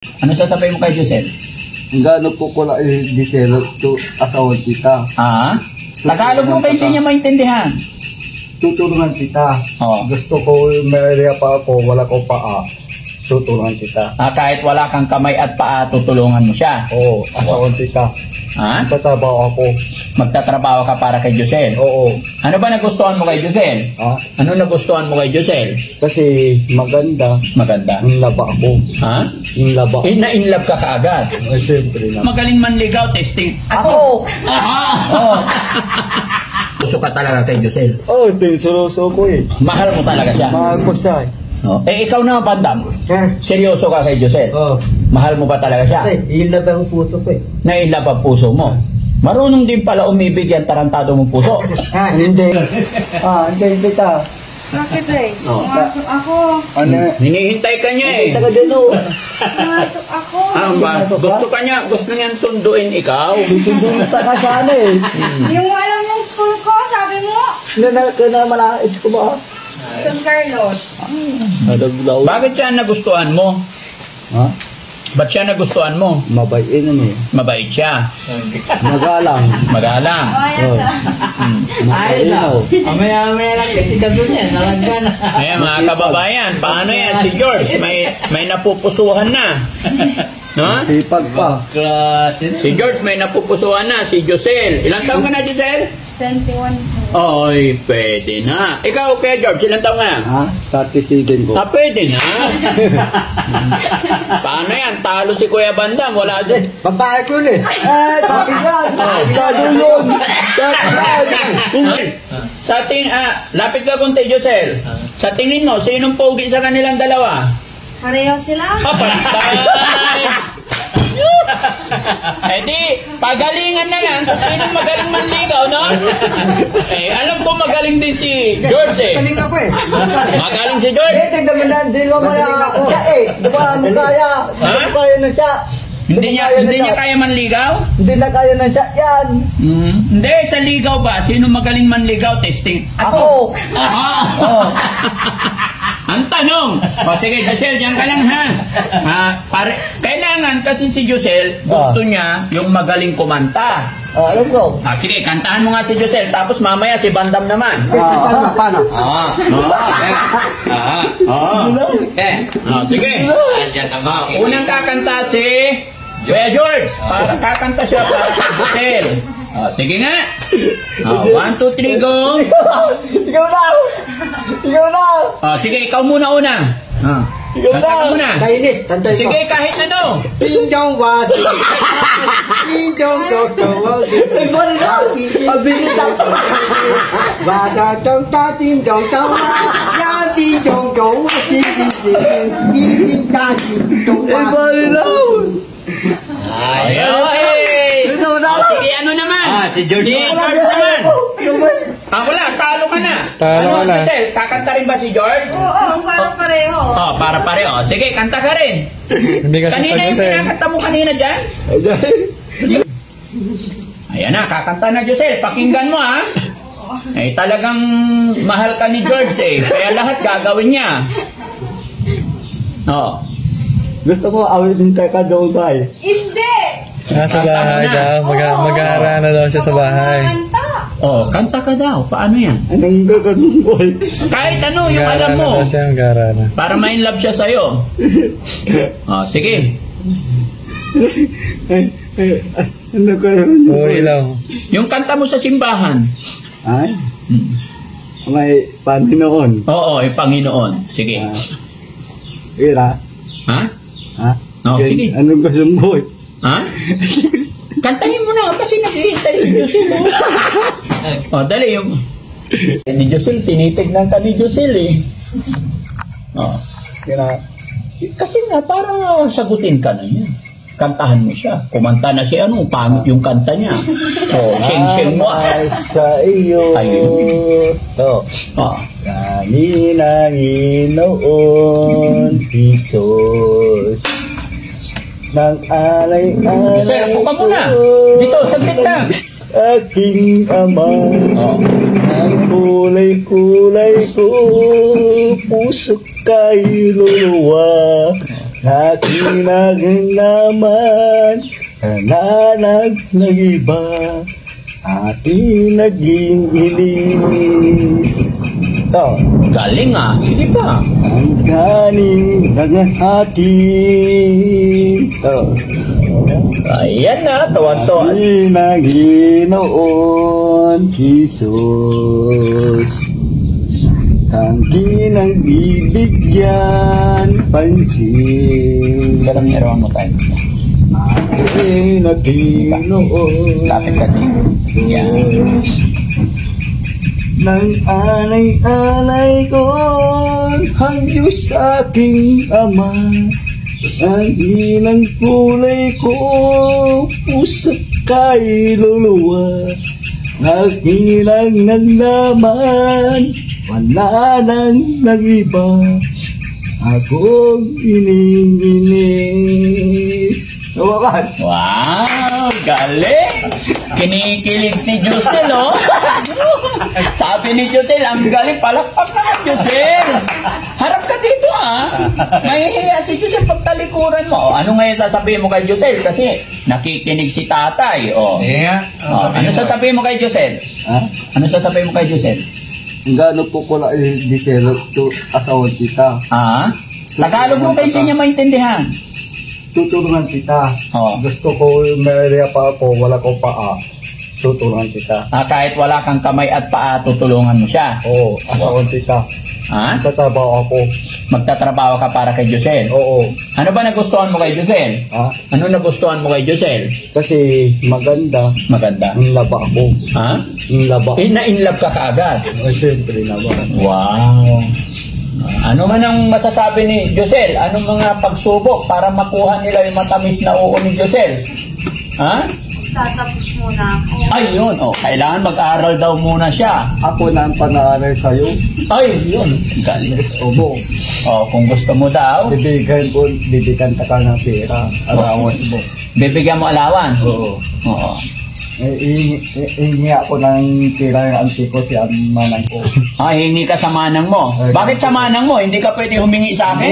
Ano sasabihin mo kay Giselle? Gano'n po ko lang Giselle to asawan kita. Ah? Tagalog mo kayo hindi niya maintindihan. Tutulungan kita. Oh. Gusto ko, may pa ako, wala ko paa. Tutulungan kita. Kahit wala kang kamay at paa, tutulungan mo siya. Oo, asawan kita. Ha? Magtatrabaho ako. Magtatrabaho ka para kay Giselle? Oo. Ano ba nagustuhan mo kay Giselle? Ha? Ano nagustuhan mo kay Giselle? Kasi maganda. Maganda. Inlaba ako. Ha? Inlaba. Na-inlove ka kaagad. Ay, siyempre na. Magaling manligaw, testing. Ako! Oo. Gusto ka talaga kay Giselle? Oo, tinsuruso ko eh. Mahal mo talaga siya? Mahal ko siya eh. Oh. Ikaw na, Bandam. Seryoso ka kay Giselle? Oo. Mahal mo ba talaga siya? Kasi inlaba ang puso ko eh. Na-inlove ang puso mo? Marunong din pala umibig yan tarantado mong puso. Hindi. Hindi kita. Bakit eh? Oh. Pumasok ako. Ano? Hinihintay ka niya eh. Kita ka dyan o. Pumasok ako. Gusto niyan sunduin ikaw. Susundunta ka sana eh. Yung alam mong school ko, sabi mo? Malait ko ba? San Carlos. Bakit siya nagustuhan mo? Ha? Ba't siya nagustuhan mo? Mabait naman eh. Mabait siya. Magalang. Magalang. Ayan sa. Malinaw. Amaya-amaya lang kasi gabi niya, nalagyan na. Ayan mga kababayan, paano yan? Si George, may napupusuhan na. No? Sipag pa. Si George may napupusuhan na. Si Giselle. Ilang taon ka na, Giselle? 21 po. Oy, pwede na. Ikaw, kaya George, ilang taon ka na? Ha? 37 ko. Pwede na. Paano yan? Talo si Kuya Bandam. Wala dyan. Babae ko ulit. Sabi yan. Lalo yun. Sa lapit ka konti, Giselle. Sa tingin mo, sinong pogi sa kanilang dalawa? Pareho sila? Pantay! Eh di, pagalingan na lang kung sinong magaling manligaw, no? Alam ko magaling din si George eh. Galing ako eh. Magaling si George. Tingnan mo na, hindi mo kaya ako siya eh. Di ba mo kaya? Hindi mo kaya na siya. Hindi niya kaya manligaw? Hindi na kaya na siya yan. Hindi, sa ligaw ba? Sino magaling manligaw? Testing. Ako. Ang tanong. Sige, Giselle, diyan ka lang ha. Kailangan kasi si Giselle, gusto niya yung magaling kumanta. Alam ko. Sige, kantahan mo nga si Giselle, tapos mamaya si Bandam naman. Paano? Sige. Unang kakanta si Kuya George. Kakanta siya para si Giselle. Sige nga. 1, 2, 3, go. Ikaw na. Sige, ikaw muna una. Ikaw Kanta ka muna. Kainis, tantay ko. Sige, kahit ano. Tinjong wati. Tinjong wati. Abilis ako. Wada tong ta tinjong tong ya tinjong wati. Tinjong wati. Sige, ano naman? Si George naman. Wala, talo ka na. Giselle, kakanta rin ba si George? Oo, parang pareho. Para pareho. Sige, kanta ka rin. Hindi ka Kanina yung kinakanta mo kanina dyan? Ayan na, kakanta na Giselle. Pakinggan mo ha. Talagang mahal ka ni George eh. Kaya lahat gagawin niya. Gusto mo awitin ka doon ba eh? Hindi! Nasa bahay daw. Mag-aara na daw siya sa bahay. Kanta ka daw. Paano yan? Anong gagawin ko eh? Kahit ano, yung alam mo. Mag-aara na. Para ma-inlove siya sa'yo. Sige. Ano ko yun? Uwi lang. Yung kanta mo sa simbahan. Ay? May Panginoon. Oo, yung Panginoon. Sige. Ira? Ha? Ha? Sige. Anong gusto mo eh? Ha? Kantahin mo na kasi naghihintay si Giselle. Dali yung... Ni Giselle, tinitignan ka ni Giselle eh. Kasi nga, parang sagutin ka na niya. Kantahan mo siya. Kumanta na si pangit yung kanta niya. Sing-sing mo. Sa iyo. Ayun. Ito. Kami Panginoon, Jesus. Nang alay-alay. Giselle, upo ka muna. Dito, saglit lang. Aking ama, ang kulay-kulay ko, puso kay luluwa. Aking naman nananag ng iba, aking naging inis. Ito, Galing ah. Sige pa. ang kanin ng atin. Ito, Ayan na. Tawa-tawa. ng Ginoon Jesus, tangki ng bibigyan pansin. Garang nirawan mo tayo. Aking na Ginoon Lapit ka dito. Yan. nang alay-alay ko ang Diyos aking Ama, ang inang kulay ko pusat kay luluwa, nagilang naglaman wala nang nag-iba, akong iniinis. Tawakan. Wow! Galing! Kinikilig si Josel, oh! Sabi ni Josel, ang galing. Palakpak naman, Josel! Harap ka dito, ah! Mahihiya si Josel pag talikuran mo. Ano ngayon sasabihin mo kay Josel? Kasi nakikinig si tatay, oh. Yeah. Ano sasabihin mo kay Josel? Ha? Ano sasabihin mo kay Josel? Gano'n po ko lang diselo to asawang kita. Ah? Tagalog mo kayo hindi niya maintindihan. Tutulungan kita. Oo. Gusto ko may pa ako, wala ko paa. Tutulungan kita. Kahit wala kang kamay at paa, tutulungan mo siya. Oo, asawang kita. Ha? Tatabaw ako. Magtatrabaho ka para kay Josel. Oo. Ano ba nagustuhan mo kay Josel? Ha? Ano nagustuhan mo kay Josel? Kasi maganda. Maganda. Ang laba ako. Ha? Ang laba. Na-inlove ka kaagad. Ay, siyempre naman. Wow. Ano man ang masasabi ni Josel? Anong mga pagsubok para makuha nila yung matamis na oo ni Josel? Ha? Tatapos muna ako. Ayun. Oh, kailangan mag-aral daw muna siya. Ako na ang panaaral sa'yo. Ay, yun. Galing. Obo. Oh, kung gusto mo daw, Bibigyan ka ng pera. Arawas mo. bibigyan mo alawan. Oo. Oo. Ihingi ako ng pera ng auntie ko, si manang ko. Hingi ka sa manang mo. Bakit sa manang mo? Hindi ka pwede humingi sa akin?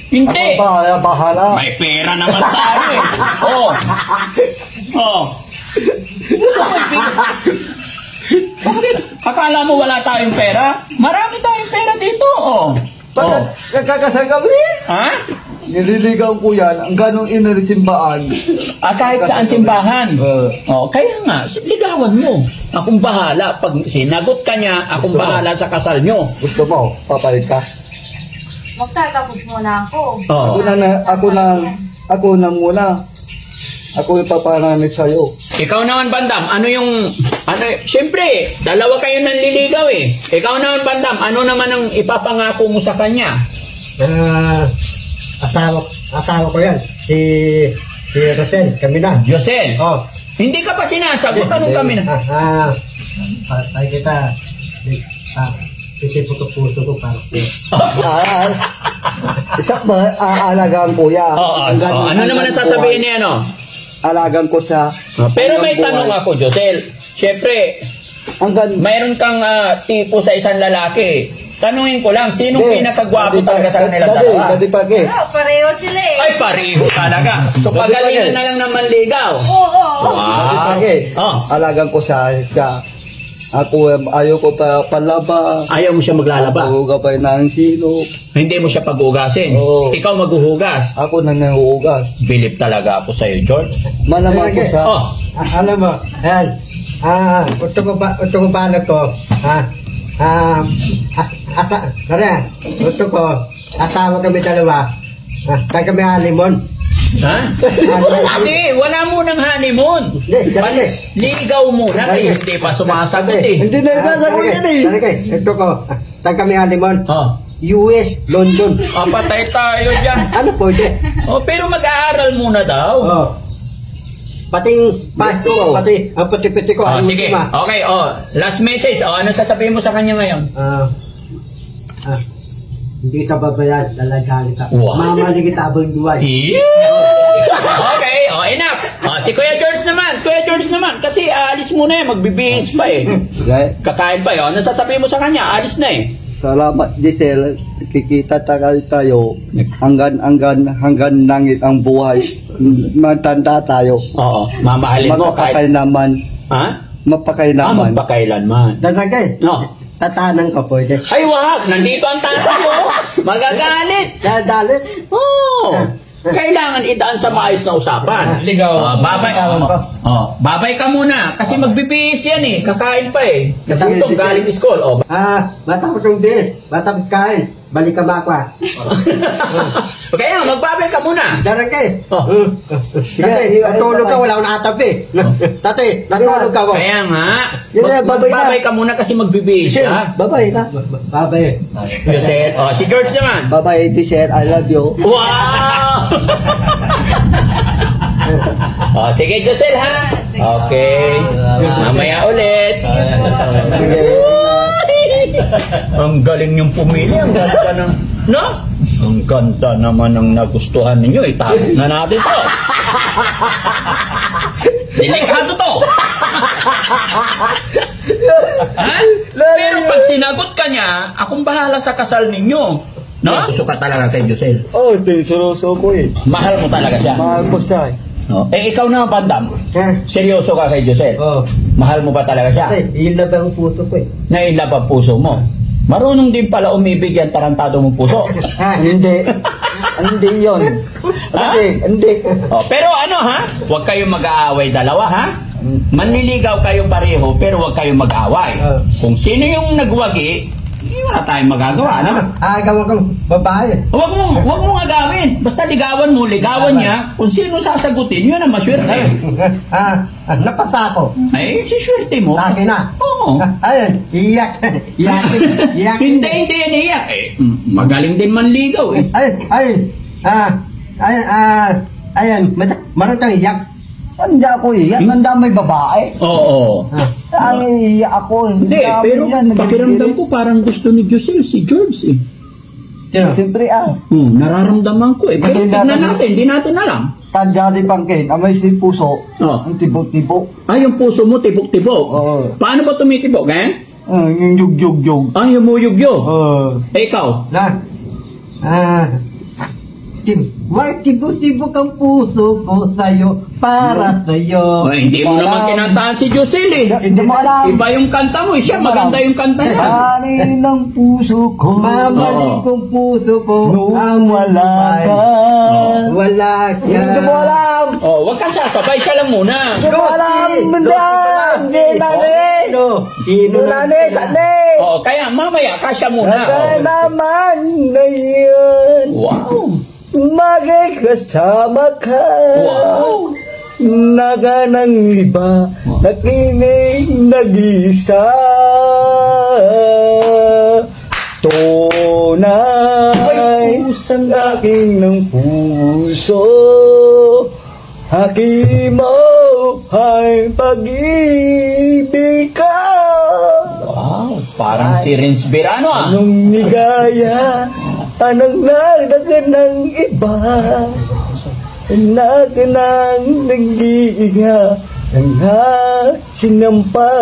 Hindi. Ako bahala. May pera naman tayo eh. Oo. Oo. Bakit? Akala mo wala tayong pera? Marami tayong pera dito. Oh. Bakit kakasal kami? Ha? Nililigaw ko yan, ang ganong inarisimbahan. Kahit saan simbahan. Kaya nga, ligawan mo. Akong bahala. Pag sinagot ka niya, akong bahala sa kasal nyo. Gusto mo, papalit ka? Magtatapos muna ako. Oo. Ako na muna. Ako yung paparamit sa'yo. Ikaw naman, Bandam, siyempre, dalawa kayo nanliligaw eh. Ikaw naman, Bandam, ano naman ang ipapangako mo sa kanya? Asawa ko yan. Si Rosel, kami na. Josel, Oh. hindi ka pa sinasagot, anong kami na? Patay kita. Puso ko para ko. Isa ba, aalagaan ko yan. Ano naman ang sasabihin niya, no? Alagaan ko sa... Pero may tanong ako, Josel. Siyempre, mayroon kang tipo sa isang lalaki. Tanungin ko lang, sinong pinakagwapo talaga sa kanila dalawa? Pareho sila eh. Ay, pareho talaga. So, pagalingan na lang naman ligaw. Oo. Wow. Alagaan ko sa... Ako, ayaw ko palaba. Ayaw mo siya maglalaba? Ako gabay ng sino. Hindi mo siya pag-ugasin? Oo. Ikaw maghuhugas? Ako na nahuhugas. Bilib talaga ako sa'yo, George. Malamang ko sa... Alam mo, ayan. Gusto ko balot ko. Gusto ko, asawa kami dalawa. Kaya kami halimon. Ha? Hindi, wala munang honeymoon. Ligaw muna, kaya hindi pa sumasagot eh. Hindi na nasasagot yan eh. Gusto ko, kaya kami halimon. US, London. Patay tayo dyan. Ano po dyan? Pero mag-aaral muna daw. Pating pasto, pati ang pati-pati ko. Sige, okay, last message. Ano sasabihin mo sa kanya ngayon? Hindi ka babayan, lalagaan ka. Wow. Mamali kita abang duway. Okay, enough. Si Kuya George naman, kasi alis muna eh, magbibihis pa eh. Kakain pa eh. Ano sasabihin mo sa kanya? Alis na eh. Salamat, Giselle. nagkikita tayo hanggang langit ang buhay. Matanda tayo. Oo, mamahalin mo kahit... Mapakailaman. Ha? Mapakailaman. Mapakailanman. Dadagay. No. Tatanan ka pwede. Ay, wag! Nandito ang tatay mo! Magagalit! Dadalit. Oo! Kailangan idaan sa maayos na usapan. Ligaw. Babay ka muna. Kasi magbibihis yan eh. Kakain pa eh. Natutong galing school. Oh. Matapos yung bis. Matapos kain. Balik ka ba ako Kaya magbabay ka muna. Dadagay. Sige, natulog ka, wala akong nakatabi. Tate, natulog ka ko. Kaya nga, babay magbabay ka muna kasi magbibihis siya. Babay na. Babay. Josel, si George naman. Babay, teacher. I love you. Wow! Sige, Josel ha. Okay. Mamaya ulit. Ang galing yung pumili. Ang ganda ng... No? Ang ganda naman ng nagustuhan ninyo. Itapos na natin to. Delikado to. Ha? Pero pag sinagot ka niya, akong bahala sa kasal ninyo. No? Gusto ka talaga kay Josel. Seryoso ko eh. Mahal mo talaga siya. Mahal ko siya eh. No? Ikaw na, Bandam. Seryoso ka kay Josel. Mahal mo ba talaga siya? Ilab ang puso ko eh. Nailab ang puso mo. Marunong din pala umibig yan, tarantado mong puso. Hindi. Hindi yun. Hindi. Pero ano ha? Huwag kayong mag-aaway dalawa ha? Manliligaw kayo pareho pero huwag kayong mag-aaway. Kung sino yung nagwagi, wala tayong magagawa, no? Agaw kang babae. Huwag mong agawin. Basta ligawan mo, ligawan niya. Kung sino sasagutin, yun ang maswerte. Napasa ko. Ay, siswerte mo. Lagi na. Oo. Ayun, iyak. Hindi yan iyak. Magaling din manligaw eh. Ayan, maroon kang iyak. Hindi ako iyak. Ang damay babae. Oo. Ang iyak ako. Hindi, pero pakiramdam ko parang gusto ni Josel si George eh. Siyempre Nararamdaman ko eh. Pero tignan natin, hindi natin alam. Tanda rin pangkin, amay si puso. Ang tibok-tibok. Yung puso mo tibok-tibok. Paano ba tumitibok, eh? Yung yug-yug-yug. Humuyug-yug. Ikaw? Tibok-tibok ang puso ko sa'yo, para sa'yo. Hindi mo naman kinantahan si Josel eh. Hindi mo alam. Iba yung kanta mo, siya maganda yung kanta niya. Hanin ang puso ko. Mamaling kong puso ko. Nung wala ka. Wala ka. Hindi mo alam. Wag kang sasabay, siya lang muna. Hindi mo alam. Hindi nani. Hindi nani. Sani. Kaya mamaya ka siya muna. Kaya naman na yun. Wow. Magkasama ka. Wow. Naga ng iba, nakinig nag-isa. Tunay ang aking ng puso. Hakimo ay pag-ibig ka. Wow, parang si Rins Birano ah. Anong nigaya, anong nagdagan ng iba. Naganang nag-iiga ang sinampa.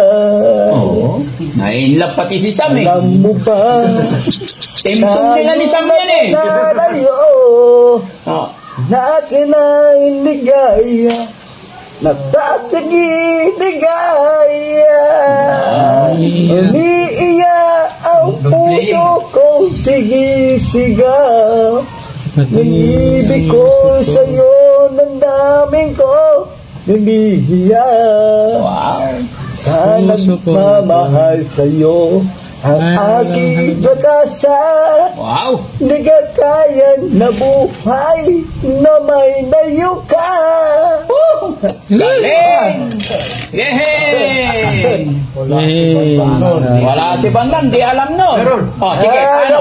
Nainlap pati si Sam eh. Alam mo ba? Temsong nila ni Sam yan eh. Nalayo nakinang ligaya, nagtatigigaya. Umiiya ang puso kong tigisigaw. Nag-ibig ko sa'yo, ng daming ko nilihiya. Wow. Ka nagmamahal sa'yo ang aking pag-asa. Wow. Di ka kaya na buhay na may layo ka. Galing! Yehey! Wala si Bandam, di alam nun. Sige, ano?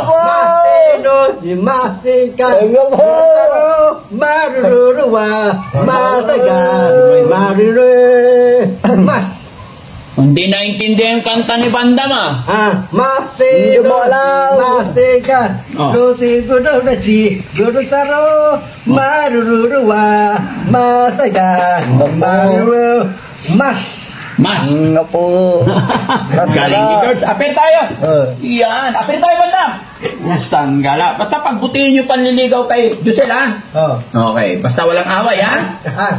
Masika, maruruwa, masaga, mas. Hindi naintindihan yung kanta ni Bandam ah. Masika, lusi gudo nasi, gudo saro, maruruwa, masaga, maruruwa, mas. Nga po. Galing ni George. Apir tayo. Yan. Apir tayo, Bandam. Pusang gala. Basta pagbutihin nyo panliligaw kay Josel, ha? Oh. Okay. Basta walang away, ha? Ah.